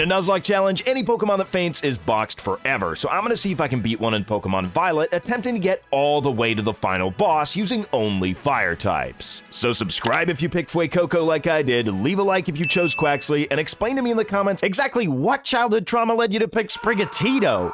In a Nuzlocke challenge, any Pokemon that faints is boxed forever, so I'm gonna see if I can beat one in Pokemon Violet, attempting to get all the way to the final boss using only fire types. So subscribe if you picked Fuecoco like I did, leave a like if you chose Quaxly, and explain to me in the comments exactly what childhood trauma led you to pick Sprigatito.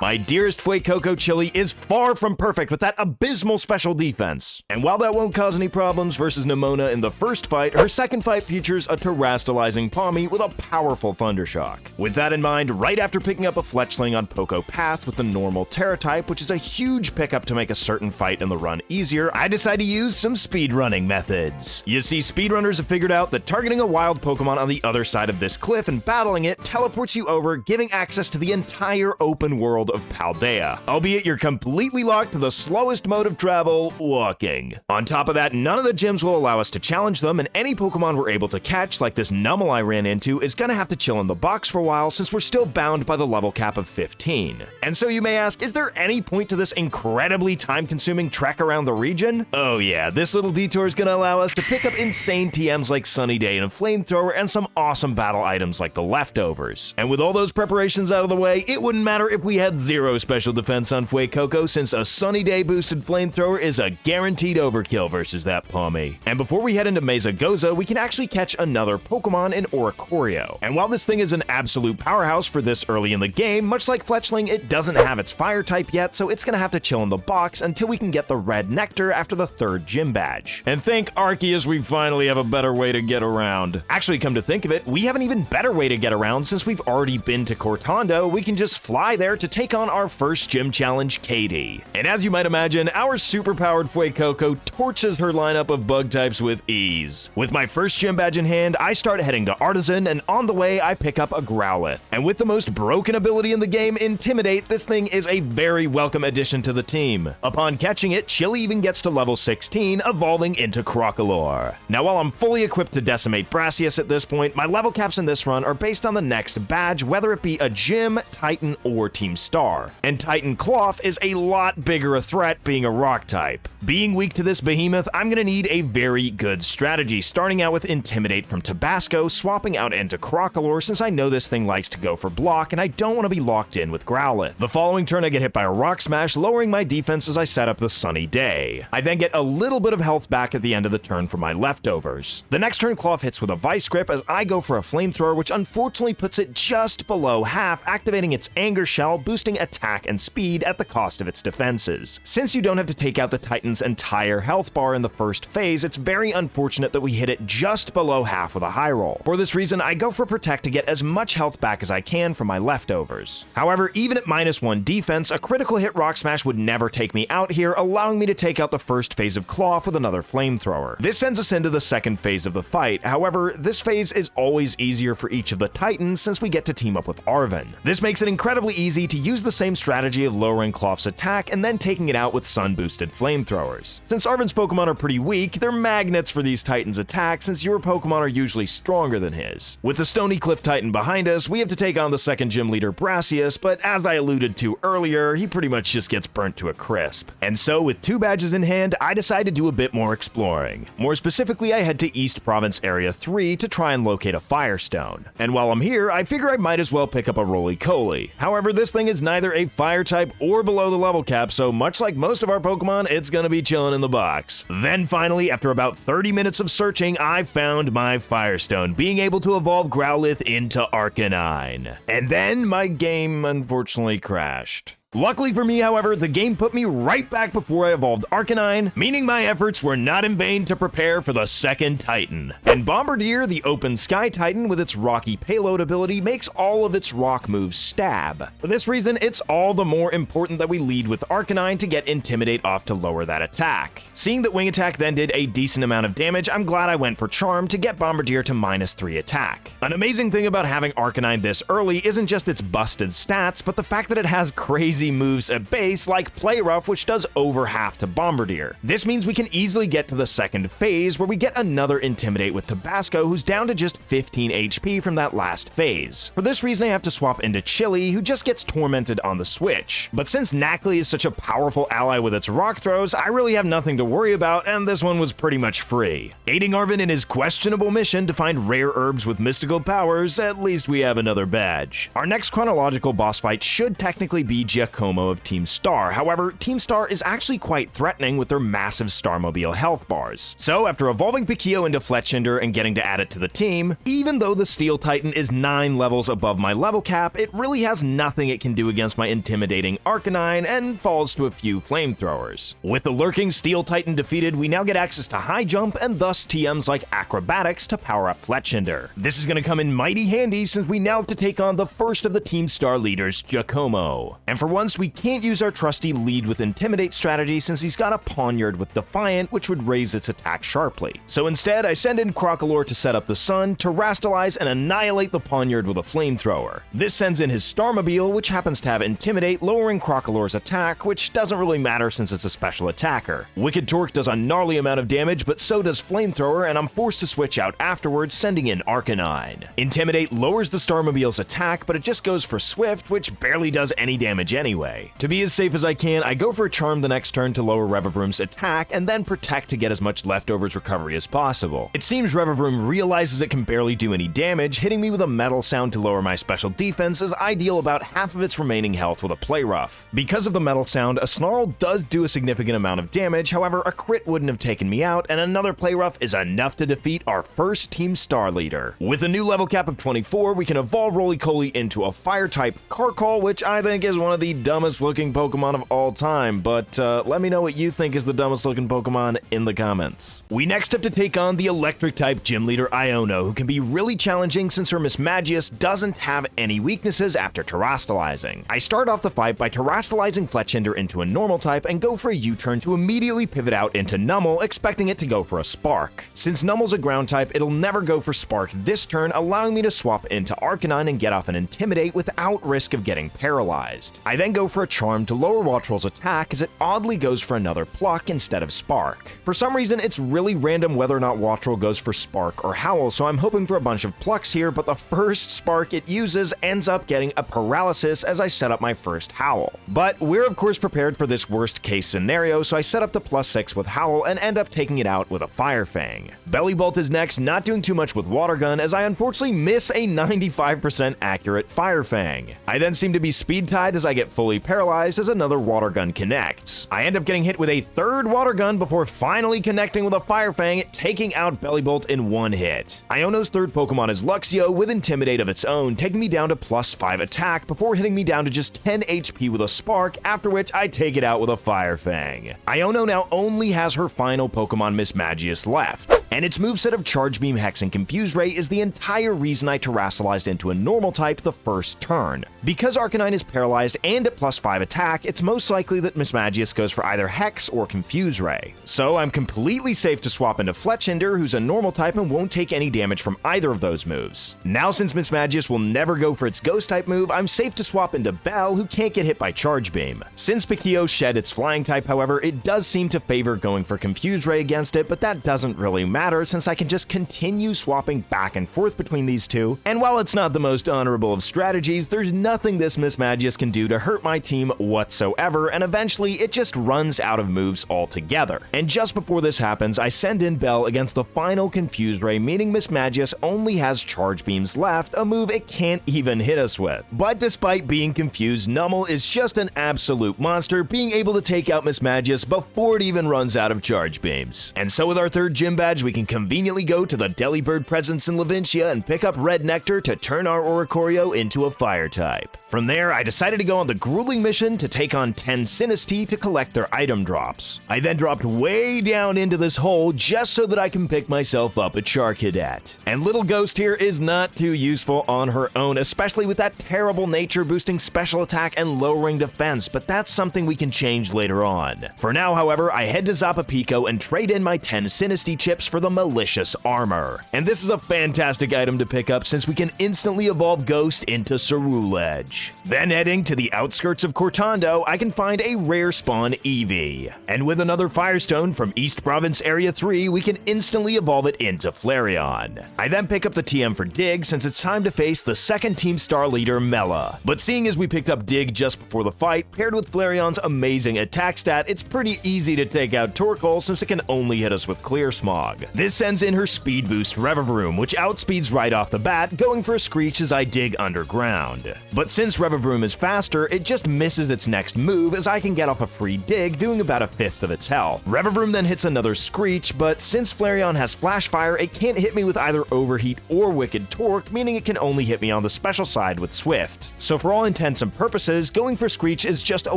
My dearest Fuecoco Chili is far from perfect with that abysmal special defense. And while that won't cause any problems versus Nemona in the first fight, her second fight features a terastallizing Palmy with a powerful Thundershock. With that in mind, right after picking up a Fletchling on Poco Path with the normal Terra type, which is a huge pickup to make a certain fight in the run easier, I decide to use some speedrunning methods. You see, speedrunners have figured out that targeting a wild Pokemon on the other side of this cliff and battling it teleports you over, giving access to the entire open world of Paldea, albeit you're completely locked to the slowest mode of travel, walking. On top of that, none of the gyms will allow us to challenge them, and any Pokemon we're able to catch, like this Numel I ran into, is gonna have to chill in the box for a while since we're still bound by the level cap of 15. And so you may ask, is there any point to this incredibly time-consuming trek around the region? Oh yeah, this little detour is gonna allow us to pick up insane TMs like Sunny Day and a Flamethrower and some awesome battle items like the Leftovers. And with all those preparations out of the way, it wouldn't matter if we had zero special defense on Fuecoco, since a Sunny Day boosted Flamethrower is a guaranteed overkill versus that Palmy. And before we head into Mesagoza, we can actually catch another Pokemon in Oricorio. And while this thing is an absolute powerhouse for this early in the game, much like Fletchling, it doesn't have its fire type yet, so it's gonna have to chill in the box until we can get the red nectar after the third gym badge. And thank Arceus we finally have a better way to get around. Actually, come to think of it, we have an even better way to get around since we've already been to Cortando. We can just fly there to take on our first gym challenge, Katie. And as you might imagine, our superpowered Fuecoco torches her lineup of bug types with ease. With my first gym badge in hand, I start heading to Artisan, and on the way I pick up a Growlithe. And with the most broken ability in the game, Intimidate, this thing is a very welcome addition to the team. Upon catching it, Chili even gets to level 16, evolving into Crocalor. Now while I'm fully equipped to decimate Brassius at this point, my level caps in this run are based on the next badge, whether it be a gym, Titan, or Team Star. And Titan Cloth is a lot bigger a threat, being a rock type. Being weak to this behemoth, I'm gonna need a very good strategy, starting out with Intimidate from Tabasco, swapping out into Crocalor since I know this thing likes to go for block and I don't want to be locked in with Growlithe. The following turn I get hit by a Rock Smash, lowering my defense as I set up the Sunny Day. I then get a little bit of health back at the end of the turn for my Leftovers. The next turn Cloth hits with a Vice Grip as I go for a Flamethrower, which unfortunately puts it just below half, activating its Anger Shell, boosting attack and speed at the cost of its defenses. Since you don't have to take out the Titan's entire health bar in the first phase, it's very unfortunate that we hit it just below half with a high roll. For this reason, I go for Protect to get as much health back as I can from my Leftovers. However, even at -1 defense, a critical hit Rock Smash would never take me out here, allowing me to take out the first phase of Cloth with another Flamethrower. This sends us into the second phase of the fight. However, this phase is always easier for each of the Titans since we get to team up with Arven. This makes it incredibly easy to use the same strategy of lowering Cloth's attack and then taking it out with sun-boosted Flamethrowers. Since Arven's Pokemon are pretty weak, they're magnets for these Titans' attacks since your Pokemon are usually stronger than his. With the Stony Cliff Titan behind us, we have to take on the second gym leader Brassius, but as I alluded to earlier, he pretty much just gets burnt to a crisp. And so with 2 badges in hand, I decide to do a bit more exploring. More specifically, I head to East Province Area 3 to try and locate a Firestone. And while I'm here, I figure I might as well pick up a Roly-Coly. However, this thing is neither a fire type or below the level cap, so much like most of our Pokemon, it's gonna be chilling in the box. Then finally, after about 30 minutes of searching, I found my Firestone, being able to evolve Growlithe into Arcanine. And then my game unfortunately crashed. Luckily for me, however, the game put me right back before I evolved Arcanine, meaning my efforts were not in vain to prepare for the second Titan. And Bombardier, the Open Sky Titan with its rocky payload ability, makes all of its rock moves stab. For this reason, it's all the more important that we lead with Arcanine to get Intimidate off to lower that attack. Seeing that Wing Attack then did a decent amount of damage, I'm glad I went for Charm to get Bombardier to -3 attack. An amazing thing about having Arcanine this early isn't just its busted stats, but the fact that it has crazy easy moves at base like Play Rough, which does over half to Bombardier. This means we can easily get to the second phase where we get another Intimidate with Tabasco, who's down to just 15 HP from that last phase. For this reason I have to swap into Chili, who just gets tormented on the switch. But since Knackley is such a powerful ally with its rock throws, I really have nothing to worry about, and this one was pretty much free. Aiding Arvin in his questionable mission to find rare herbs with mystical powers, at least we have another badge. Our next chronological boss fight should technically be Giacomo of Team Star. However, Team Star is actually quite threatening with their massive Starmobile health bars. So after evolving Pikio into Fletchinder and getting to add it to the team, even though the Steel Titan is 9 levels above my level cap, it really has nothing it can do against my intimidating Arcanine and falls to a few flamethrowers. With the lurking Steel Titan defeated, we now get access to High Jump and thus TMs like Acrobatics to power up Fletchinder. This is going to come in mighty handy since we now have to take on the first of the Team Star leaders, Giacomo. And for once, we can't use our trusty lead with Intimidate strategy since he's got a Poniard with Defiant, which would raise its attack sharply. So instead, I send in Crocalor to set up the Sun, Terrastalize, and annihilate the Poniard with a Flamethrower. This sends in his Starmobile, which happens to have Intimidate, lowering Crocalor's attack, which doesn't really matter since it's a special attacker. Wicked Torque does a gnarly amount of damage, but so does Flamethrower, and I'm forced to switch out afterwards, sending in Arcanine. Intimidate lowers the Starmobile's attack, but it just goes for Swift, which barely does any damage anyway. To be as safe as I can, I go for a Charm the next turn to lower Revavroom's attack, and then Protect to get as much leftovers recovery as possible. It seems Revavroom realizes it can barely do any damage, hitting me with a Metal Sound to lower my special defense as I deal about half of its remaining health with a Play Rough. Because of the Metal Sound, a Snarl does do a significant amount of damage, however a crit wouldn't have taken me out, and another Play Rough is enough to defeat our first Team Star leader. With a new level cap of 24, we can evolve Roly-Coly into a Fire-type Carkol, which I think is one of the dumbest looking Pokemon of all time, but let me know what you think is the dumbest looking Pokemon in the comments. We next have to take on the Electric-type Gym Leader Iono, who can be really challenging since her Mismagius doesn't have any weaknesses after Terrastalizing. I start off the fight by Terrastalizing Fletchinder into a normal type and go for a U-turn to immediately pivot out into Numel, expecting it to go for a Spark. Since Numel's a ground type, it'll never go for Spark this turn, allowing me to swap into Arcanine and get off an Intimidate without risk of getting paralyzed. I then go for a Charm to lower Wattrel's attack as it oddly goes for another Pluck instead of Spark. For some reason, it's really random whether or not Wattrel goes for Spark or Howl, so I'm hoping for a bunch of Plucks here, but the first Spark it uses ends up getting a Paralysis as I set up my first Howl. But we're of course prepared for this worst case scenario, so I set up to +6 with Howl and end up taking it out with a Fire Fang. Belly Bolt is next, not doing too much with Water Gun as I unfortunately miss a 95% accurate Fire Fang. I then seem to be speed tied as I get fully paralyzed as another Water Gun connects. I end up getting hit with a third Water Gun before finally connecting with a Fire Fang, taking out Belly Bolt in one hit. Iono's third Pokemon is Luxio with Intimidate of its own, taking me down to +5 attack before hitting me down to just 10 HP with a Spark, after which I take it out with a Fire Fang. Iono now only has her final Pokemon Mismagius left, and its moveset of Charge Beam, Hex, and Confuse Ray is the entire reason I Terrastalized into a normal type the first turn. Because Arcanine is paralyzed and at +5 attack, it's most likely that Mismagius goes for either Hex or Confuse Ray. So I'm completely safe to swap into Fletchinder, who's a normal type and won't take any damage from either of those moves. Now since Mismagius will never go for its Ghost type move, I'm safe to swap into Bell, who can't get hit by Charge Beam. Since Pikio shed its Flying type, however, it does seem to favor going for Confuse Ray against it, but that doesn't really matter since I can just continue swapping back and forth between these two, and while it's not the most honorable of strategies, there's nothing this Mismagius can do to hurt my team whatsoever, and eventually it just runs out of moves altogether. And just before this happens, I send in Bell against the final Confuse Ray, meaning Mismagius only has Charge Beams left, a move it can't even hit us with. But despite being confused, Numel is just an absolute monster, being able to take out Mismagius before it even runs out of Charge Beams. And so with our third gym badge, we can conveniently go to the Delibird presence in Laventia and pick up Red Nectar to turn our Oricorio into a Fire type. From there, I decided to go on the grueling mission to take on 10 Sinistea to collect their item drops. I then dropped way down into this hole just so that I can pick myself up a Charcadet. And Little Ghost here is not too useful on her own, especially with that terrible nature boosting special attack and lowering defense, but that's something we can change later on. For now, however, I head to Zappapico and trade in my 10 Sinistea chips for for the Malicious Armor. And this is a fantastic item to pick up since we can instantly evolve Ghost into Ceruledge. Then heading to the outskirts of Cortando, I can find a rare spawn Eevee. And with another Firestone from East Province Area 3, we can instantly evolve it into Flareon. I then pick up the TM for Dig since it's time to face the second Team Star leader, Mela. But seeing as we picked up Dig just before the fight, paired with Flareon's amazing attack stat, it's pretty easy to take out Torkoal since it can only hit us with Clear Smog. This sends in her speed boost Revavroom, which outspeeds right off the bat, going for a Screech as I dig underground. But since Revavroom is faster, it just misses its next move as I can get off a free Dig, doing about a fifth of its health. Revavroom then hits another Screech, but since Flareon has Flash Fire, it can't hit me with either Overheat or Wicked Torque, meaning it can only hit me on the special side with Swift. So for all intents and purposes, going for Screech is just a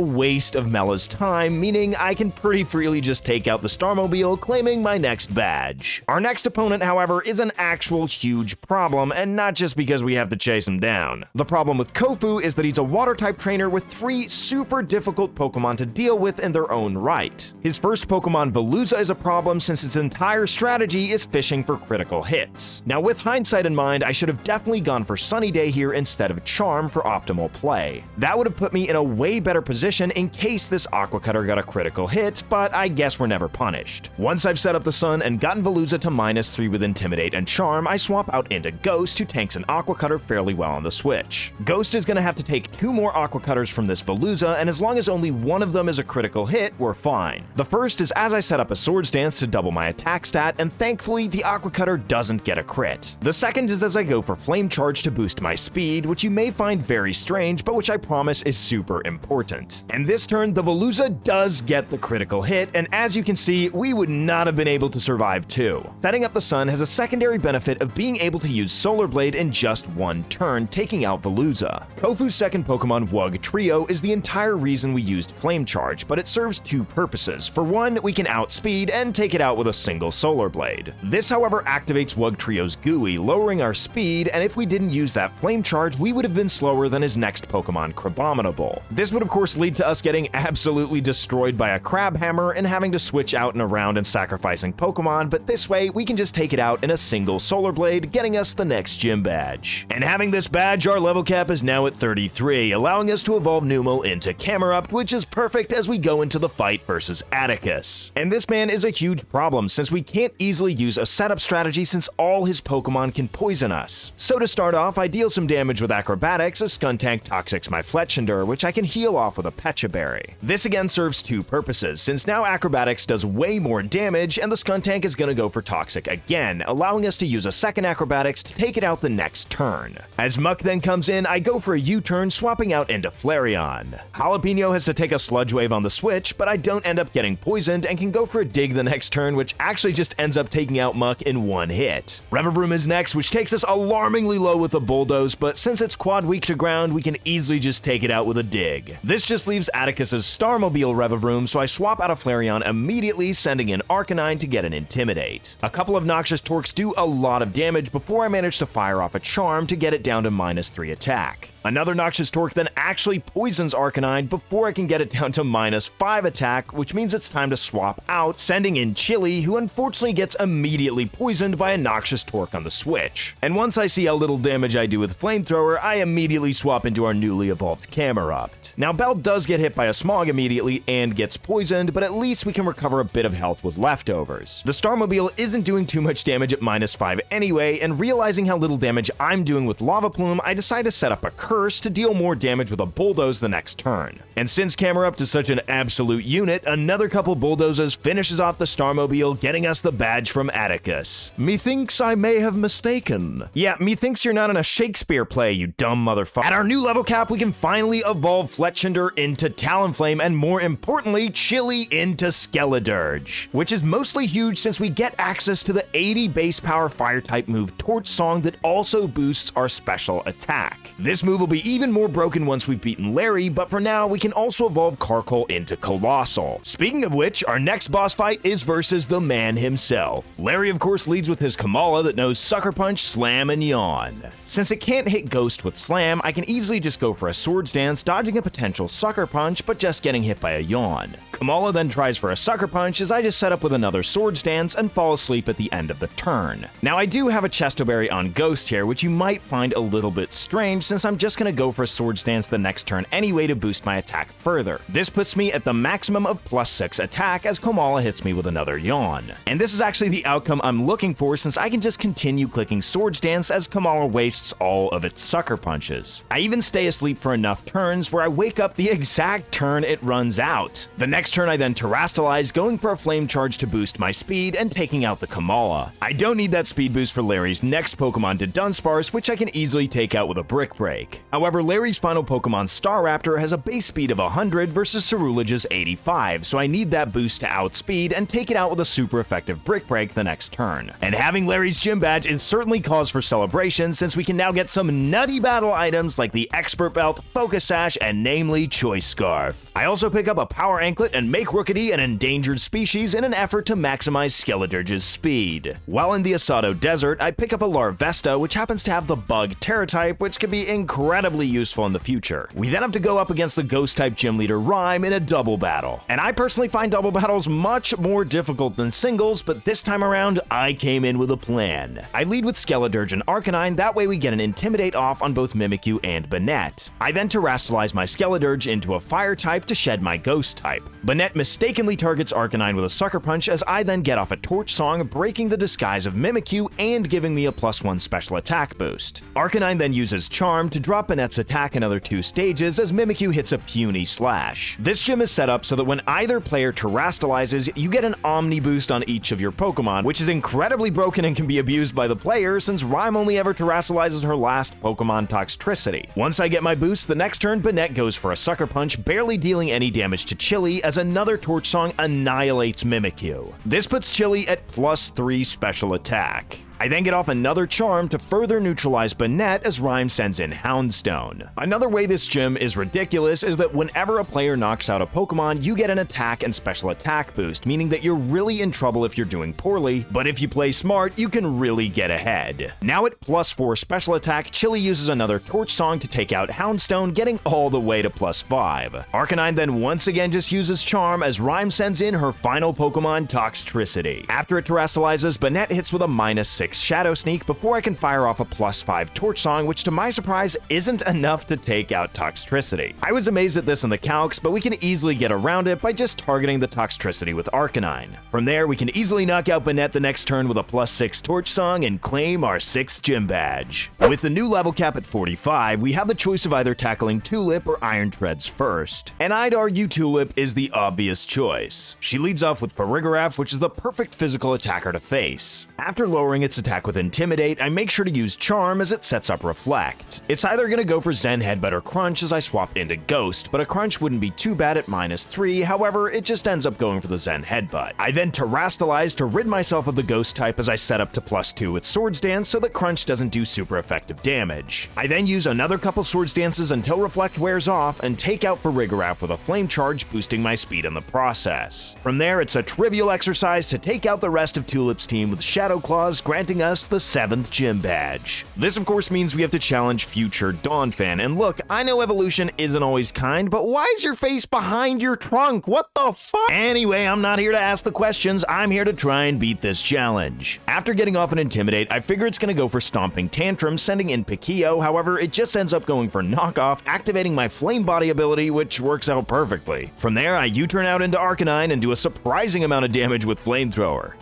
waste of Mela's time, meaning I can pretty freely just take out the Starmobile, claiming my next badge. Our next opponent, however, is an actual huge problem, and not just because we have to chase him down. The problem with Kofu is that he's a Water-type trainer with 3 super difficult Pokemon to deal with in their own right. His first Pokemon, Veluza, is a problem since its entire strategy is fishing for critical hits. Now with hindsight in mind, I should have definitely gone for Sunny Day here instead of Charm for optimal play. That would have put me in a way better position in case this Aqua Cutter got a critical hit, but I guess we're never punished. Once I've set up the Sun and gotten Veluza to -3 with Intimidate and Charm, I swap out into Ghost, who tanks an Aqua Cutter fairly well on the switch. Ghost is going to have to take 2 more Aqua Cutters from this Veluza, and as long as only one of them is a critical hit, we're fine. The first is as I set up a Swords Dance to double my attack stat, and thankfully the Aqua Cutter doesn't get a crit. The second is as I go for Flame Charge to boost my speed, which you may find very strange, but which I promise is super important. And this turn, the Veluza does get the critical hit, and as you can see, we would not have been able to survive too. Setting up the Sun has a secondary benefit of being able to use Solar Blade in just one turn, taking out Veluza. Kofu's second Pokemon, Wugtrio, is the entire reason we used Flame Charge, but it serves 2 purposes. For one, we can outspeed and take it out with a single Solar Blade. This, however, activates Wugtrio's GUI, lowering our speed, and if we didn't use that Flame Charge, we would have been slower than his next Pokemon, Crabominable. This would of course lead to us getting absolutely destroyed by a Crabhammer and having to switch out and around and sacrificing Pokemon, but this way we can just take it out in a single Solar Blade, getting us the next gym badge. And having this badge, our level cap is now at 33, allowing us to evolve Numel into Camerupt, which is perfect as we go into the fight versus Atticus. And this man is a huge problem since we can't easily use a setup strategy since all his Pokemon can poison us. So to start off, I deal some damage with Acrobatics as Skuntank Toxics my Fletchinder, which I can heal off with a Pecha Berry. This again serves 2 purposes, since now Acrobatics does way more damage and the Skuntank is gonna go for Toxic again, allowing us to use a second Acrobatics to take it out the next turn. As Muck then comes in, I go for a U-turn, swapping out into Flareon. Jalapeno has to take a Sludge Wave on the switch, but I don't end up getting poisoned and can go for a Dig the next turn, which actually just ends up taking out Muck in 1 hit. Revavroom is next, which takes us alarmingly low with a Bulldoze, but since it's quad weak to ground, we can easily just take it out with a Dig. This just leaves Atticus's Starmobile Revavroom, so I swap out a Flareon immediately, sending in Arcanine to get an Intimidate. A couple of Noxious Torques do a lot of damage before I manage to fire off a Charm to get it down to -3 attack. Another Noxious Torque then actually poisons Arcanine before I can get it down to -5 attack, which means it's time to swap out, sending in Chili, who unfortunately gets immediately poisoned by a Noxious Torque on the switch. And once I see how little damage I do with Flamethrower, I immediately swap into our newly evolved Camerupt. Now Belle does get hit by a Smog immediately and gets poisoned, but at least we can recover a bit of health with leftovers. The Starmobile isn't doing too much damage at -5 anyway, and realizing how little damage I'm doing with Lava Plume, I decide to set up a Curse to deal more damage with a Bulldoze the next turn. And since Camerupt is such an absolute unit, another couple Bulldozes finishes off the Starmobile, getting us the badge from Atticus. "Methinks I may have mistaken." Yeah, methinks you're not in a Shakespeare play, you dumb motherfucker. At our new level cap, we can finally evolve Fletchinder into Talonflame, and more importantly, Chili into Skeledirge, which is mostly huge since we get access to the 80 base power Fire-type move Torch Song that also boosts our special attack. This move will be even more broken once we've beaten Larry, but for now, we can also evolve Carkol into Colossal. Speaking of which, our next boss fight is versus the man himself. Larry, of course, leads with his Kamala that knows Sucker Punch, Slam, and Yawn. Since it can't hit Ghost with Slam, I can easily just go for a Swords Dance, dodging a potential Sucker Punch, but just getting hit by a yawn. Kamala then tries for a Sucker Punch as I just set up with another Swords Dance and fall asleep at the end of the turn. Now I do have a Chesto Berry on Ghost here, which you might find a little bit strange since I'm just gonna go for a Swords Dance the next turn anyway to boost my attack further. This puts me at the maximum of +6 attack as Kamala hits me with another yawn. And this is actually the outcome I'm looking for since I can just continue clicking Swords Dance as Kamala wastes all of its Sucker Punches. I even stay asleep for enough turns where I wake up the exact turn it runs out. The next turn I then Terrastalize, going for a Flame Charge to boost my speed and taking out the Kamala. I don't need that speed boost for Larry's next Pokemon to Dunsparce, which I can easily take out with a Brick Break. However, Larry's final Pokemon Staraptor has a base speed of 100 versus Ceruleage's 85, so I need that boost to outspeed and take it out with a super effective Brick Break the next turn. And having Larry's Gym Badge is certainly cause for celebration since we can now get some nutty battle items like the Expert Belt, Focus Sash, and namely Choice Scarf. I also pick up a Power Anklet and make Rookity an endangered species in an effort to maximize Skeledirge's speed. While in the Asado Desert, I pick up a Larvesta, which happens to have the Bug Terra type, which can be incredibly useful in the future. We then have to go up against the Ghost-type Gym Leader Rhyme in a double battle. And I personally find double battles much more difficult than singles, but this time around, I came in with a plan. I lead with Skeledirge and Arcanine, that way we get an Intimidate off on both Mimikyu and Banette. I then Terrastalize my Skeledirge into a Fire type to shed my Ghost type. Banette mistakenly targets Arcanine with a Sucker Punch as I then get off a Torch Song, breaking the disguise of Mimikyu and giving me a +1 special attack boost. Arcanine then uses Charm to drop Banette's attack another 2 stages as Mimikyu hits a puny Slash. This gym is set up so that when either player Terrastalizes, you get an Omni boost on each of your Pokemon, which is incredibly broken and can be abused by the player since Rhyme only ever Terrastalizes her last Pokemon Toxtricity. Once I get my boost, the next turn Banette goes for a Sucker Punch, barely dealing any damage to Chili as another Torch Song annihilates Mimikyu. This puts Chili at +3 special attack. I then get off another Charm to further neutralize Banette as Rhyme sends in Houndstone. Another way this gym is ridiculous is that whenever a player knocks out a Pokemon, you get an attack and special attack boost, meaning that you're really in trouble if you're doing poorly, but if you play smart, you can really get ahead. Now at +4 special attack, Chili uses another Torch Song to take out Houndstone, getting all the way to +5. Arcanine then once again just uses Charm as Rhyme sends in her final Pokemon Toxtricity. After it Terrastalizes, Banette hits with a -6 Shadow Sneak before I can fire off a +5 Torch Song, which to my surprise isn't enough to take out Toxtricity. I was amazed at this in the calcs, but we can easily get around it by just targeting the Toxtricity with Arcanine. From there, we can easily knock out Banette the next turn with a +6 Torch Song and claim our 6th Gym Badge. With the new level cap at 45, we have the choice of either tackling Tulip or Iron Treads first. And I'd argue Tulip is the obvious choice. She leads off with Farigiraf, which is the perfect physical attacker to face. After lowering its attack with Intimidate, I make sure to use Charm as it sets up Reflect. It's either going to go for Zen Headbutt or Crunch as I swap into Ghost, but a Crunch wouldn't be too bad at -3, however, it just ends up going for the Zen Headbutt. I then Terrastalize to rid myself of the Ghost type as I set up to +2 with Swords Dance so that Crunch doesn't do super effective damage. I then use another couple Swords Dances until Reflect wears off and take out Farigiraf with a Flame Charge, boosting my speed in the process. From there, it's a trivial exercise to take out the rest of Tulip's team with Shadow Claws, granting us the 7th Gym Badge. This of course means we have to challenge future Dawnfan, and look, I know evolution isn't always kind, but why is your face behind your trunk? What the fuck? Anyway, I'm not here to ask the questions, I'm here to try and beat this challenge. After getting off an Intimidate, I figure it's gonna go for Stomping Tantrum, sending in Pikio, however, it just ends up going for Knockoff, activating my Flame Body ability, which works out perfectly. From there, I U-turn out into Arcanine and do a surprising amount of damage with Flamethrower.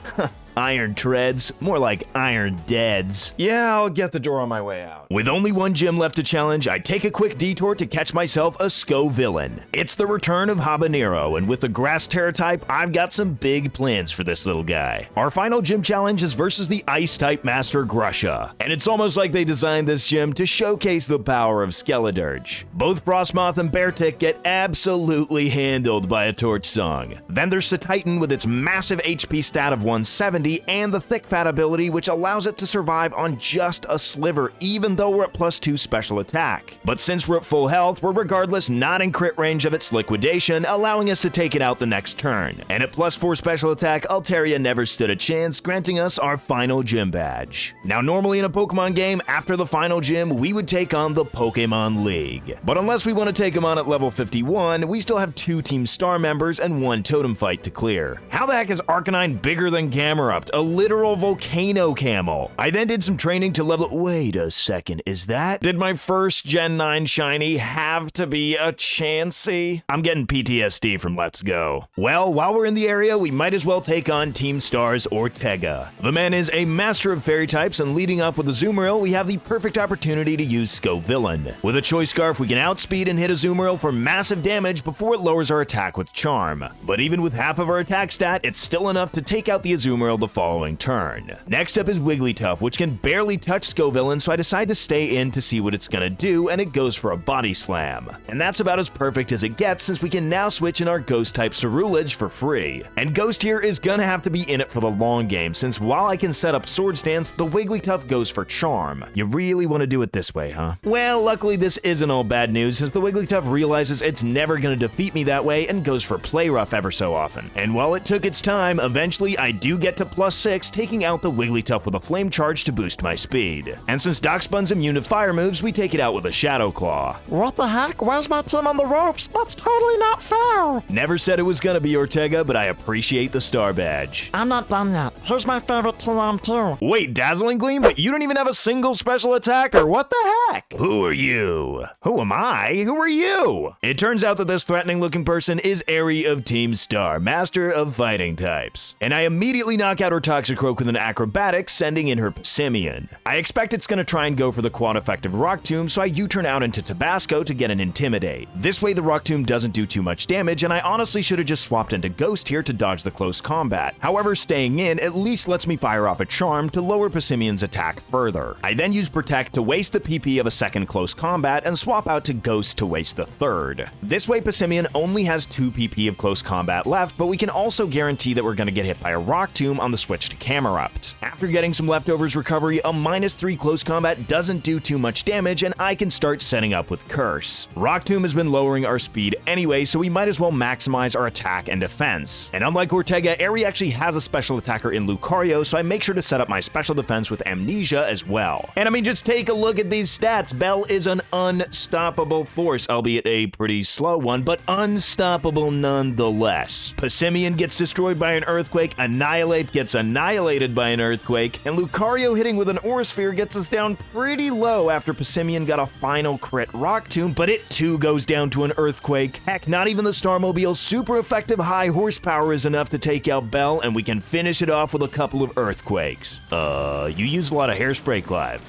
Iron Treads, more like Iron Deads. Yeah, I'll get the door on my way out. With only one gym left to challenge, I take a quick detour to catch myself a Scovillain. It's the return of Habanero, and with the Grass Terra type, I've got some big plans for this little guy. Our final gym challenge is versus the Ice type Master Grusha, and it's almost like they designed this gym to showcase the power of Skeledirge. Both Frostmoth and Beartick get absolutely handled by a Torch Song. Then there's Titan with its massive HP stat of 170, immunity and the thick fat ability, which allows it to survive on just a sliver even though we're at +2 special attack. But since we're at full health, we're regardless not in crit range of its liquidation, allowing us to take it out the next turn. And at +4 special attack, Altaria never stood a chance, granting us our final gym badge. Now normally in a Pokemon game, after the final gym, we would take on the Pokemon League. But unless we want to take them on at level 51, we still have 2 Team Star members and 1 totem fight to clear. How the heck is Arcanine bigger than Camerupt, a literal volcano camel? I then did some training to level— wait a second, did my first Gen 9 shiny have to be a Chansey? I'm getting PTSD from Let's Go. Well, while we're in the area, we might as well take on Team Star's Ortega. The man is a master of fairy types, and leading up with a Azumarill, we have the perfect opportunity to use Scovillain. With a Choice Scarf, we can outspeed and hit Azumarill for massive damage before it lowers our attack with Charm. But even with half of our attack stat, it's still enough to take out the Azumarill the following turn. Next up is Wigglytuff, which can barely touch Scovillain, so I decide to stay in to see what it's gonna do, and it goes for a Body Slam. And that's about as perfect as it gets, since we can now switch in our Ghost-type Cerulege for free. And Ghost here is gonna have to be in it for the long game, since while I can set up Sword Stance, the Wigglytuff goes for Charm. You really want to do it this way, huh? Well, luckily this isn't all bad news, since the Wigglytuff realizes it's never gonna defeat me that way and goes for Play Rough ever so often. And while it took its time, eventually I do get to +6, taking out the Wigglytuff with a Flame Charge to boost my speed. And since Darkspon's immune to fire moves, we take it out with a Shadow Claw. What the heck? Where's my team on the ropes? That's totally not fair! Never said it was gonna be Ortega, but I appreciate the star badge. I'm not done yet. Here's my favorite team too. Wait, Dazzling Gleam? But you don't even have a single special attack, or what the heck? Who are you? Who am I? Who are you? It turns out that this threatening looking person is Aerie of Team Star, master of fighting types. And I immediately knock out her Toxicroak with an Acrobatics, sending in her Passimian. I expect it's gonna try and go for the quad effective Rock Tomb, so I U-turn out into Tabasco to get an Intimidate. This way the Rock Tomb doesn't do too much damage, and I honestly should have just swapped into Ghost here to dodge the close combat. However, staying in at least lets me fire off a Charm to lower Passimian's attack further. I then use Protect to waste the PP of a second close combat and swap out to Ghost to waste the third. This way Passimian only has 2 PP of close combat left, but we can also guarantee that we're gonna get hit by a Rock Tomb on the switch to Camerupt. After getting some leftovers recovery, a -3 close combat doesn't do too much damage, and I can start setting up with Curse. Rock Tomb has been lowering our speed anyway, so we might as well maximize our attack and defense. And unlike Ortega, Aerie actually has a special attacker in Lucario, so I make sure to set up my special defense with Amnesia as well. And I mean, just take a look at these stats. Belle is an unstoppable force, albeit a pretty slow one, but unstoppable nonetheless. Passimian gets destroyed by an Earthquake, Annihilate gets annihilated by an Earthquake, and Lucario hitting with an Aura Sphere gets us down pretty low after Passimian got a final crit Rock Tomb, but it too goes down to an Earthquake. Heck, not even the Starmobile's super effective high horsepower is enough to take out Belle, and we can finish it off with a couple of Earthquakes. You use a lot of Hairspray, Clive,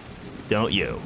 don't you?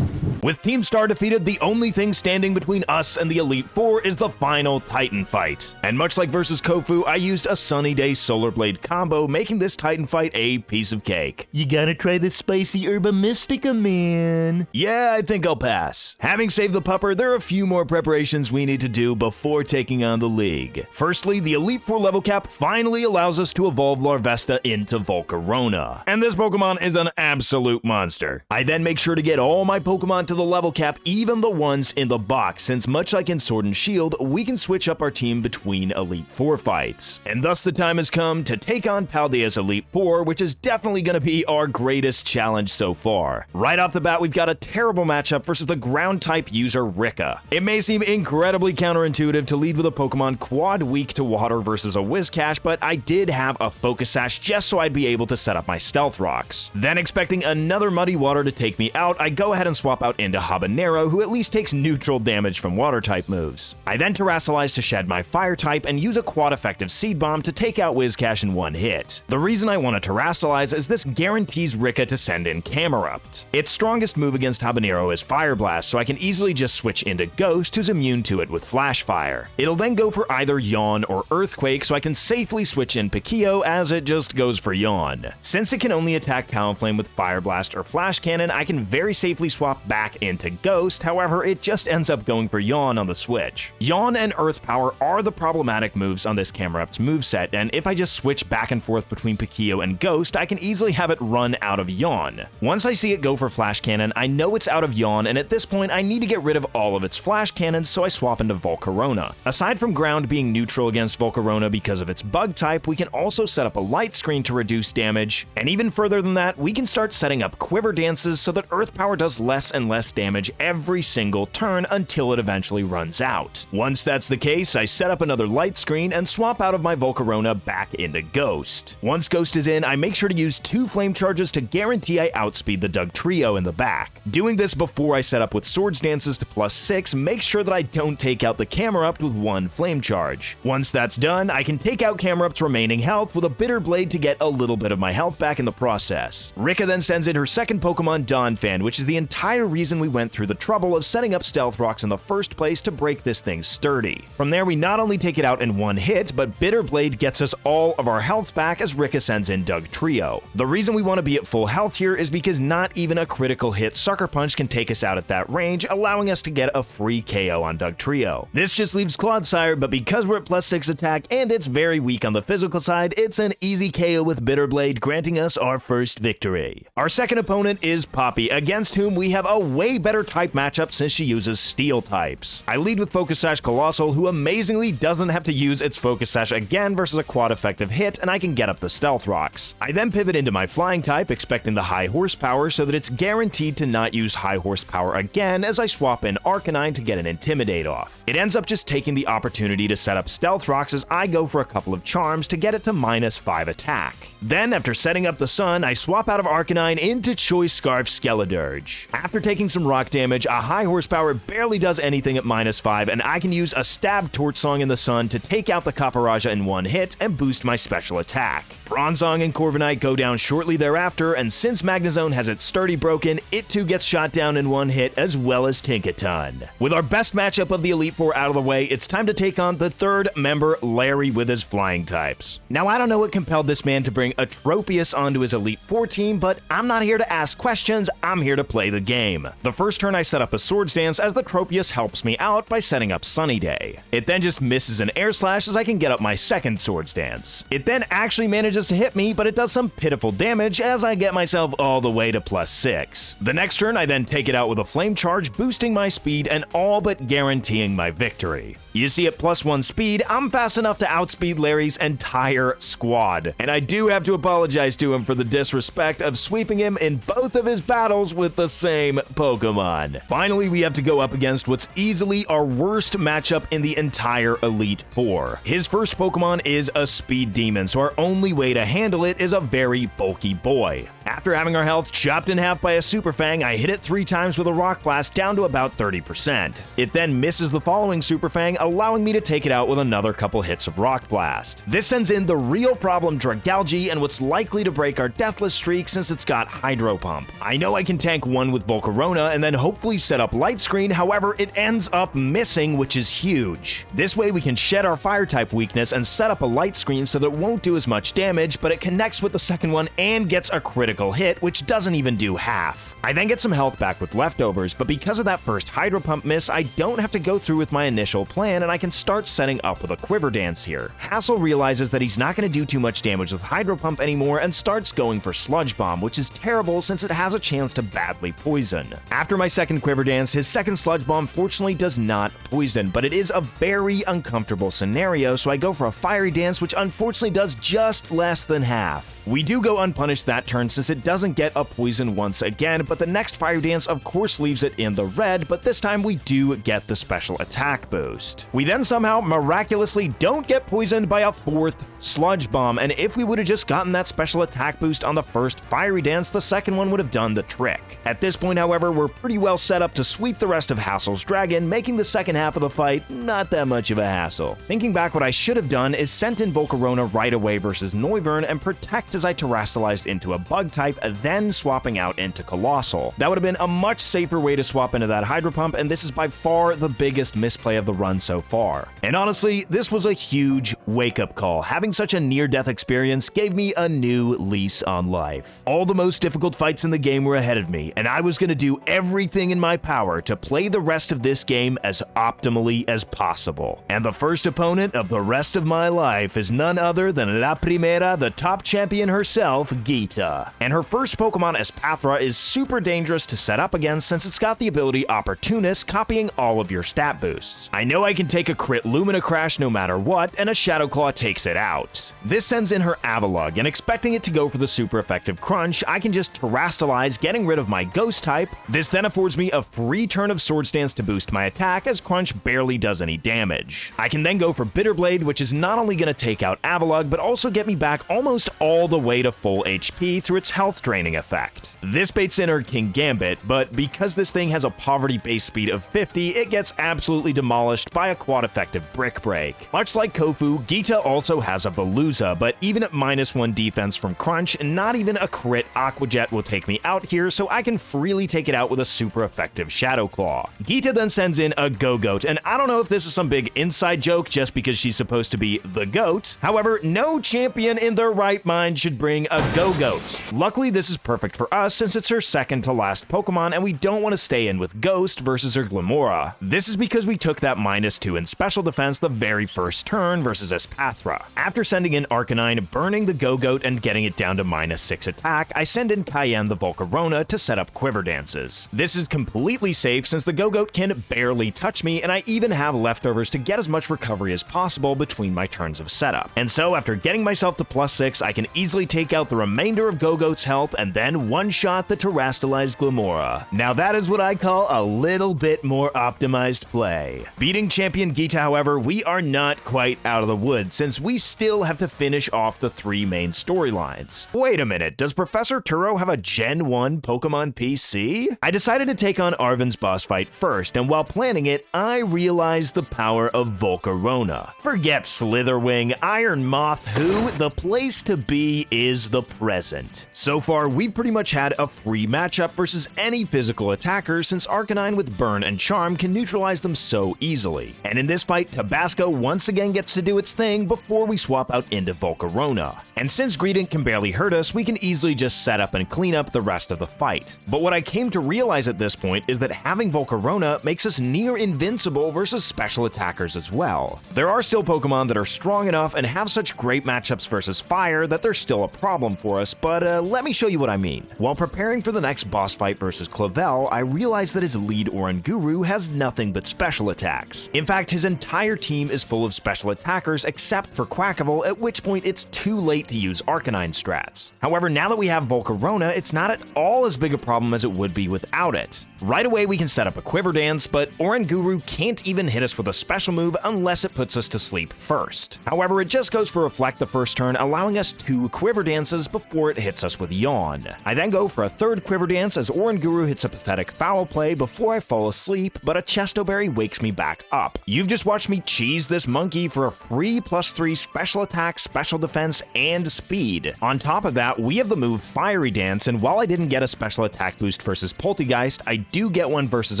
With Team Star defeated, the only thing standing between us and the Elite Four is the final Titan fight. And much like versus Kofu, I used a Sunny Day Solar Blade combo, making this Titan fight a piece of cake. You gotta try the spicy Herba Mystica, man. Yeah, I think I'll pass. Having saved the pupper, there are a few more preparations we need to do before taking on the League. Firstly, the Elite Four level cap finally allows us to evolve Larvesta into Volcarona. And this Pokemon is an absolute monster. I then make sure to get all my Pokemon to the level cap, even the ones in the box, since much like in Sword and Shield, we can switch up our team between Elite Four fights. And thus the time has come to take on Paldea's Elite Four, which is definitely going to be our greatest challenge so far. Right off the bat, we've got a terrible matchup versus the ground-type user Rika. It may seem incredibly counterintuitive to lead with a Pokemon quad weak to water versus a Whiscash, but I did have a Focus Sash just so I'd be able to set up my Stealth Rocks. Then, expecting another Muddy Water to take me out, I go ahead and swap out into Habanero, who at least takes neutral damage from Water-type moves. I then Terrasilize to shed my Fire-type and use a quad-effective Seed Bomb to take out Whiscash in one hit. The reason I want to Terrasilize is this guarantees Rika to send in Camerupt. Its strongest move against Habanero is Fire Blast, so I can easily just switch into Ghost, who's immune to it with Flash Fire. It'll then go for either Yawn or Earthquake, so I can safely switch in Pikio, as it just goes for Yawn. Since it can only attack Talonflame with Fire Blast or Flash Cannon, I can very safely swap back back into Ghost, however, it just ends up going for Yawn on the switch. Yawn and Earth Power are the problematic moves on this Camerupt's moveset, and if I just switch back and forth between Pikio and Ghost, I can easily have it run out of Yawn. Once I see it go for Flash Cannon, I know it's out of Yawn, and at this point I need to get rid of all of its Flash Cannons, so I swap into Volcarona. Aside from Ground being neutral against Volcarona because of its bug type, we can also set up a light screen to reduce damage, and even further than that, we can start setting up Quiver Dances so that Earth Power does less and less damage every single turn until it eventually runs out. Once that's the case, I set up another light screen and swap out of my Volcarona back into Ghost. Once Ghost is in, I make sure to use 2 flame charges to guarantee I outspeed the Dugtrio in the back. Doing this before I set up with Swords Dances to +6 makes sure that I don't take out the Camerupt with 1 flame charge. Once that's done, I can take out Camerupt's remaining health with a Bitter Blade to get a little bit of my health back in the process. Rika then sends in her second Pokemon, Donphan, which is the entire reason we went through the trouble of setting up Stealth Rocks in the first place to break this thing sturdy. From there, we not only take it out in 1 hit, but Bitter Blade gets us all of our health back as Rika sends in Dugtrio. The reason we want to be at full health here is because not even a critical hit Sucker Punch can take us out at that range, allowing us to get a free KO on Dugtrio. This just leaves Clodsire, but because we're at +6 attack and it's very weak on the physical side, it's an easy KO with Bitter Blade, granting us our first victory. Our second opponent is Poppy, against whom we have a way better type matchup since she uses Steel types. I lead with Focus Sash Colossal, who amazingly doesn't have to use its Focus Sash again versus a quad effective hit, and I can get up the Stealth Rocks. I then pivot into my Flying type, expecting the high horsepower so that it's guaranteed to not use high horsepower again as I swap in Arcanine to get an Intimidate off. It ends up just taking the opportunity to set up Stealth Rocks as I go for a couple of charms to get it to -5 attack. Then, after setting up the Sun, I swap out of Arcanine into Choice Scarf Skeledirge. After taking some rock damage, a high horsepower barely does anything at -5, and I can use a Stab Torch Song in the Sun to take out the Caparaja in 1 hit and boost my special attack. Bronzong and Corviknight go down shortly thereafter, and since Magnezone has its Sturdy broken, it too gets shot down in 1 hit, as well as Tinkaton. With our best matchup of the Elite Four out of the way, it's time to take on the third member, Larry, with his Flying types. Now, I don't know what compelled this man to bring Atropius onto his Elite Four team, but I'm not here to ask questions, I'm here to play the game. The first turn I set up a Swords Dance as the Tropius helps me out by setting up Sunny Day. It then just misses an Air Slash as I can get up my second Swords Dance. It then actually manages to hit me, but it does some pitiful damage as I get myself all the way to +6. The next turn I then take it out with a Flame Charge, boosting my speed and all but guaranteeing my victory. You see, at +1 speed, I'm fast enough to outspeed Larry's entire squad, and I do have to apologize to him for the disrespect of sweeping him in both of his battles with the same Pokemon. Finally, we have to go up against what's easily our worst matchup in the entire Elite Four. His first Pokemon is a Speed Demon, so our only way to handle it is a very bulky boy. After having our health chopped in half by a Super Fang, I hit it 3 times with a Rock Blast down to about 30%. It then misses the following Super Fang, allowing me to take it out with another couple hits of Rock Blast. This sends in the real problem Dragalge and what's likely to break our deathless streak since it's got Hydro Pump. I know I can tank 1 with Volcarona and then hopefully set up Light Screen, however it ends up missing, which is huge. This way we can shed our Fire type weakness and set up a Light Screen so that it won't do as much damage, but it connects with the second one and gets a critical hit, which doesn't even do half. I then get some health back with Leftovers, but because of that first Hydro Pump miss, I don't have to go through with my initial plan and I can start setting up with a Quiver Dance here. Hassel realizes that he's not going to do too much damage with Hydro Pump anymore and starts going for Sludge Bomb, which is terrible since it has a chance to badly poison. After my second Quiver Dance, his second Sludge Bomb fortunately does not poison, but it is a very uncomfortable scenario, so I go for a Fiery Dance, which unfortunately does just less than half. We do go unpunished that turn since it doesn't get a poison once again, but the next Fire Dance of course leaves it in the red, but this time we do get the special attack boost. We then somehow miraculously don't get poisoned by a 4th Sludge Bomb, and if we would have just gotten that special attack boost on the first Fiery Dance, the second one would have done the trick. At this point, however, we're pretty well set up to sweep the rest of Hassel's dragon, making the second half of the fight not that much of a hassle. Thinking back, what I should have done is sent in Volcarona right away versus Noivern and protect as I terrestrialized into a Bug type, then swapping out into Colossal. That would have been a much safer way to swap into that Hydro Pump, and this is by far the biggest misplay of the run so far. And honestly, this was a huge wake-up call. Having such a near-death experience gave me a new lease on life. All the most difficult fights in the game were ahead of me, and I was going to do everything in my power to play the rest of this game as optimally as possible. And the first opponent of the rest of my life is none other than La Primera, the top champion herself, Geeta. And her first Pokemon as Pathra is super dangerous to set up against since it's got the ability Opportunist, copying all of your stat boosts. I know I can take a crit Lumina Crash no matter what, and a Shadow Claw takes it out. This sends in her Avalugg, and expecting it to go for the super effective Crunch, I can just Terrastalize, getting rid of my Ghost type. This then affords me a free turn of Swords Dance to boost my attack, as Crunch barely does any damage. I can then go for Bitter Blade, which is not only going to take out Avalugg, but also get me back almost all the way to full HP through its health draining effect. This baits in her King Gambit, but because this thing has a poverty base speed of 50, it gets absolutely demolished by a quad effective Brick Break. Much like Kofu, Geeta also has a Veluza, but even at -1 defense from Crunch, not even a crit Aqua Jet will take me out here, so I can freely take it out with a super effective Shadow Claw. Geeta then sends in a Go-Goat, and I don't know if this is some big inside joke just because she's supposed to be the GOAT. However, no champion in their right mind should bring a Go-Goat. Luckily, this is perfect for us since it's her second to last Pokemon, and we don't want to stay in with Ghost versus her Glimmora. This is because we took that -2 in special defense the very first turn versus Espathra. After sending in Arcanine, burning the Go-Goat, and getting it down to -6 attack, I send in Cayenne the Volcarona to set up Quiver Dances. This is completely safe since the Go-Goat can barely touch me, and I even have leftovers to get as much recovery as possible between my turns of setup. And so after getting myself to +6, I can easily take out the remainder of Go-Goat's health and then one-shot the Terrastalized Glimmora. Now that is what I call a little bit more optimized play. Beating Champion Geeta, however, we are not quite out of the woods since we still have to finish off the 3 main storylines. Wait a minute, does Professor Turo have a Gen 1 Pokemon PC? I decided to take on Arven's boss fight first, and while planning it, I realized the power of Volcarona. Forget Slitherwing, Iron Moth, who, the place to be is the present. So far, we've pretty much had a free matchup versus any physical attacker since Arcanine with Burn and Charm can neutralize them so easily. And in this fight, Tabasco once again gets to do its thing before we swap out into Volcarona. And since Greedent can barely hurt us, we can easily just set up and clean up the rest of the fight. But what I came to realize at this point is that having Volcarona makes us near invincible versus special attackers as well. There are still Pokemon that are strong enough and have such great matchups versus fire that they're still a problem for us, but let me show you what I mean. While preparing for the next boss fight versus Clavel, I realized that his lead Oranguru has nothing but special attacks. In fact, his entire team is full of special attackers except for Quackable, at which point it's too late to use Arcanine strats. However, now that we have Volcarona, it's not at all as big a problem as it would be without it. Right away we can set up a Quiver Dance, but Oranguru can't even hit us with a special move unless it puts us to sleep first. However, it just goes for Reflect the first turn, allowing us 2 Quiver Dances before it hits us with Yawn. I then go for a 3rd Quiver Dance as Oranguru hits a pathetic Foul Play before I fall asleep, but a Chesto Berry wakes me back up. You've just watched me cheese this monkey for a free +3 special attack, special defense, and speed. On top of that, we have the move Fiery Dance, and while I didn't get a special attack boost versus Poltegeist, I do get one versus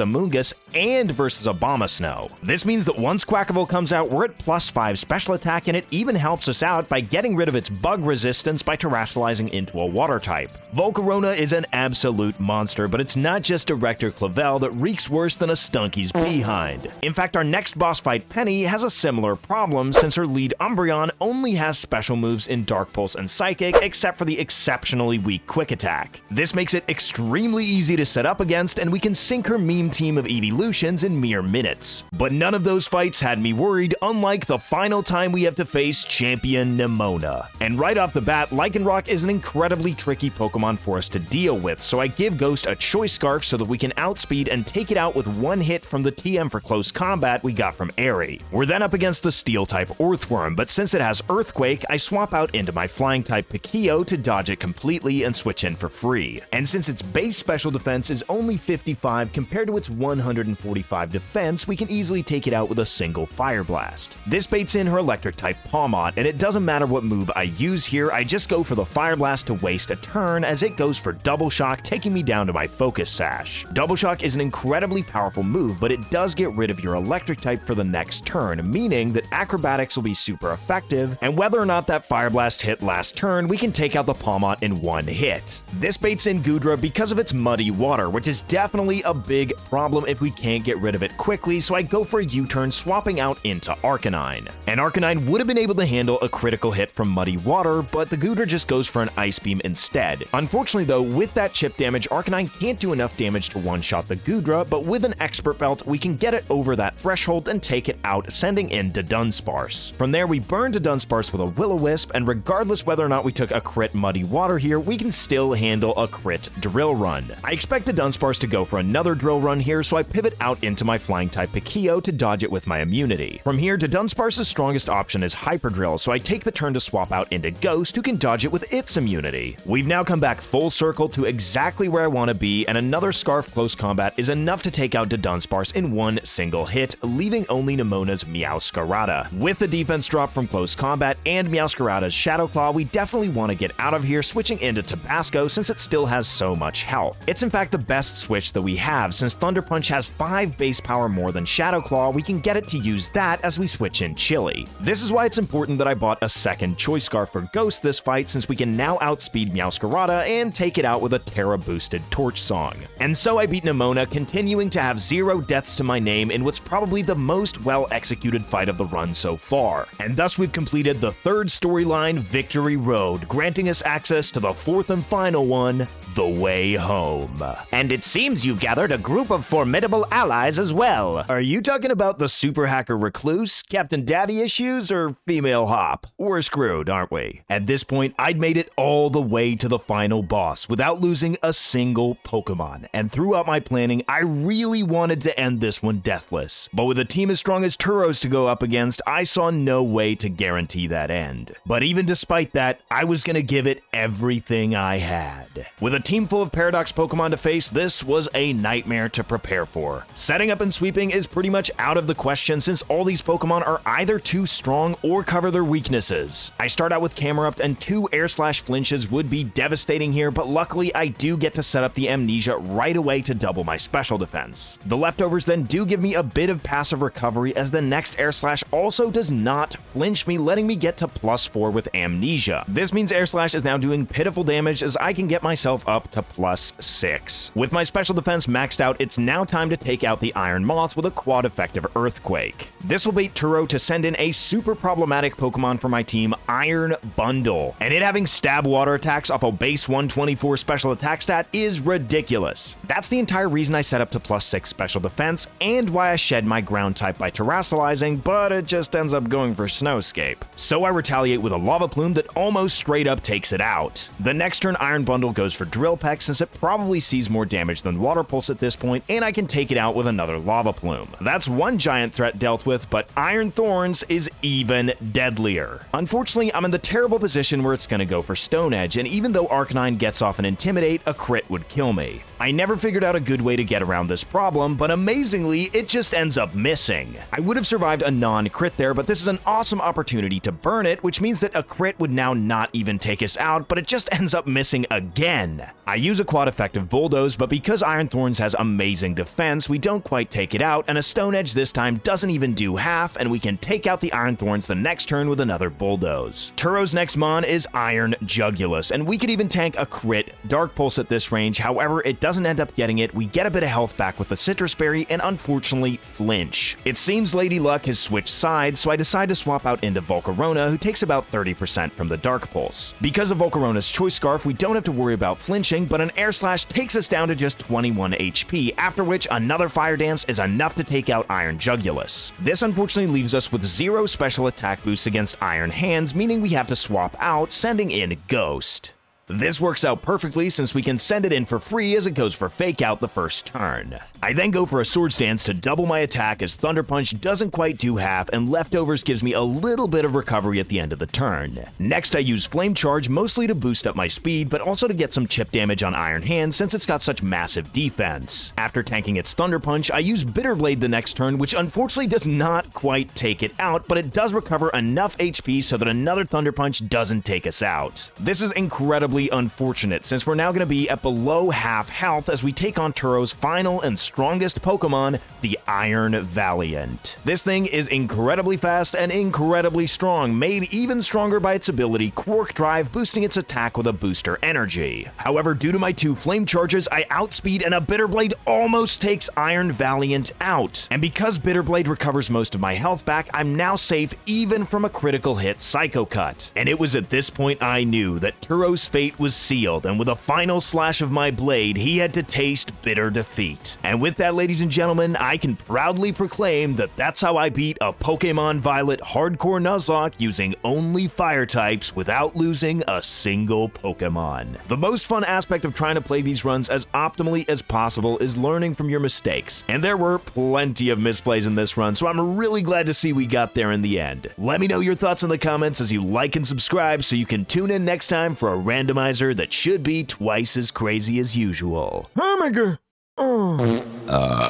Amoonguss and versus Abomasnow. This means that once Quackable comes out, we're at +5 special attack, and it even helps us out by getting rid of its bug resistance by Terrastalizing into a water type. Volcarona is an absolute monster, but it's not just Director Clavel that reeks worse than a Stunky's behind. In fact, our next boss fight, Penny, has a similar problem since her lead Umbreon only has special moves in Dark Pulse and Psychic, except for the exceptionally weak Quick Attack. This makes it extremely easy to set up against, and we can sink her meme team of Evolutions in mere minutes. But none of those fights had me worried, unlike the final time we have to face Champion Nemona. And right off the bat, Lycanroc is an incredibly tricky Pokemon for us to deal with, so I give Ghost a Choice Scarf so that we can outspeed and take it out with one hit from the TM for close combat we got from Airy. We're then up against the Steel-type Earthworm, but since it has Earthquake, I swap out into my Flying-type Pikio to dodge it completely and switch in for free. And since its base special defense is only 50 65 compared to its 145 defense, we can easily take it out with a single Fire Blast. This baits in her electric-type Pawmot, and it doesn't matter what move I use here, I just go for the Fire Blast to waste a turn as it goes for Double Shock, taking me down to my Focus Sash. Double Shock is an incredibly powerful move, but it does get rid of your electric type for the next turn, meaning that Acrobatics will be super effective, and whether or not that Fire Blast hit last turn, we can take out the Pawmot in one hit. This baits in Goodra because of its muddy water, which is definitely a big problem if we can't get rid of it quickly, so I go for a U-turn, swapping out into Arcanine. And Arcanine would have been able to handle a critical hit from muddy water, but the Goodra just goes for an Ice Beam instead. Unfortunately though, with that chip damage, Arcanine can't do enough damage to one-shot the Goodra, but with an Expert Belt, we can get it over that threshold and take it out, sending in Dunsparce. From there, we burn Dunsparce with a Will-O-Wisp, and regardless whether or not we took a crit Muddy Water here, we can still handle a crit Drill Run. I expect Dunsparce to go for another Drill Run here, so I pivot out into my Flying-type Pikio to dodge it with my immunity. From here, Dunsparce's strongest option is Hyper Drill, so I take the turn to swap out into Ghost, who can dodge it with its immunity. We've now come back full circle to exactly where I want to be, and another Scarf Close Combat is enough to take out Dunsparce in one single hit, leaving only Nemona's Meowscarada. With the defense drop from Close Combat and Meowscarada's Shadow Claw, we definitely want to get out of here, switching into Tabasco since it still has so much health. It's in fact the best switch that we have, since Thunder Punch has 5 base power more than Shadow Claw, we can get it to use that as we switch in Chili. This is why it's important that I bought a second Choice Scarf for Ghost this fight, since we can now outspeed Meowscarada and take it out with a Terra-boosted Torch Song. And so I beat Nemona, continuing to have 0 deaths to my name in what's probably the most well-executed fight of the run so far. And thus we've completed the 3rd storyline, Victory Road, granting us access to the 4th and final one, The Way Home. And it seems you've gathered a group of formidable allies as well. Are you talking about the Super Hacker Recluse, Captain Daddy Issues, or Female Hop? We're screwed, aren't we? At this point, I'd made it all the way to the final boss without losing a single Pokemon, and throughout my planning, I really wanted to end this one deathless. But with a team as strong as Turo's to go up against, I saw no way to guarantee that end. But even despite that, I was gonna give it everything I had. With a team full of Paradox Pokemon to face, this was a nightmare to prepare for. Setting up and sweeping is pretty much out of the question since all these Pokemon are either too strong or cover their weaknesses. I start out with Camerupt, and 2 Air Slash flinches would be devastating here, but luckily I do get to set up the Amnesia right away to double my special defense. The leftovers then do give me a bit of passive recovery, as the next Air Slash also does not flinch me, letting me get to +4 with Amnesia. This means Air Slash is now doing pitiful damage, as I can get myself up to +6. With my special defense maxed out, it's now time to take out the Iron Moths with a quad effective Earthquake. This will bait Turo to send in a super problematic Pokemon for my team, Iron Bundle, and it having stab water attacks off a base 124 special attack stat is ridiculous. That's the entire reason I set up to +6 special defense, and why I shed my ground type by terrestrializing, but it just ends up going for Snowscape. So I retaliate with a Lava Plume that almost straight up takes it out. The next turn, Iron Bundle goes for Drill Peck, since it probably sees more damage than Water Pulse at this point, and I can take it out with another Lava Plume. That's one giant threat dealt with, but Iron Thorns is even deadlier. Unfortunately, I'm in the terrible position where it's gonna go for Stone Edge, and even though Arcanine gets off an Intimidate, a crit would kill me. I never figured out a good way to get around this problem, but amazingly, it just ends up missing. I would have survived a non-crit there, but this is an awesome opportunity to burn it, which means that a crit would now not even take us out, but it just ends up missing again. I use a quad effective Bulldoze, but because Iron Thorns has amazing defense, we don't quite take it out, and a Stone Edge this time doesn't even do half, and we can take out the Iron Thorns the next turn with another Bulldoze. Turo's next mon is Iron Jugulus, and we could even tank a crit Dark Pulse at this range. However, it doesn't end up getting it. We get a bit of health back with the Citrus Berry, and unfortunately flinch. It seems Lady Luck has switched sides, so I decide to swap out into Volcarona, who takes about 30% from the Dark Pulse. Because of Volcarona's Choice Scarf, we don't have to worry about flinching, but an Air Slash takes us down to just 21 HP, after which another Fire Dance is enough to take out Iron Jugulus. This unfortunately leaves us with 0 special attack boosts against Iron Hands, meaning we have to swap out, sending in Ghost. This works out perfectly since we can send it in for free as it goes for Fake Out the first turn. I then go for a Sword Stance to double my attack as Thunder Punch doesn't quite do half and Leftovers gives me a little bit of recovery at the end of the turn. Next I use Flame Charge mostly to boost up my speed but also to get some chip damage on Iron Hand since it's got such massive defense. After tanking its Thunder Punch, I use Bitter Blade the next turn, which unfortunately does not quite take it out, but it does recover enough HP so that another Thunder Punch doesn't take us out. This is incredibly unfortunate since we're now going to be at below half health as we take on Turo's final and strongest Pokemon, the Iron Valiant. This thing is incredibly fast and incredibly strong, made even stronger by its ability Quark Drive, boosting its attack with a booster energy. However, due to my 2 Flame Charges, I outspeed and a Bitter Blade almost takes Iron Valiant out. And because Bitter Blade recovers most of my health back, I'm now safe even from a critical hit Psycho Cut. And it was at this point I knew that Turo's fate was sealed, and with a final slash of my blade, he had to taste bitter defeat. And with that, ladies and gentlemen, I can proudly proclaim that that's how I beat a Pokemon Violet Hardcore Nuzlocke using only fire types without losing a single Pokemon. The most fun aspect of trying to play these runs as optimally as possible is learning from your mistakes. And there were plenty of misplays in this run, so I'm really glad to see we got there in the end. Let me know your thoughts in the comments as you like and subscribe so you can tune in next time for a randomizer that should be twice as crazy as usual. Oh my god. Oh.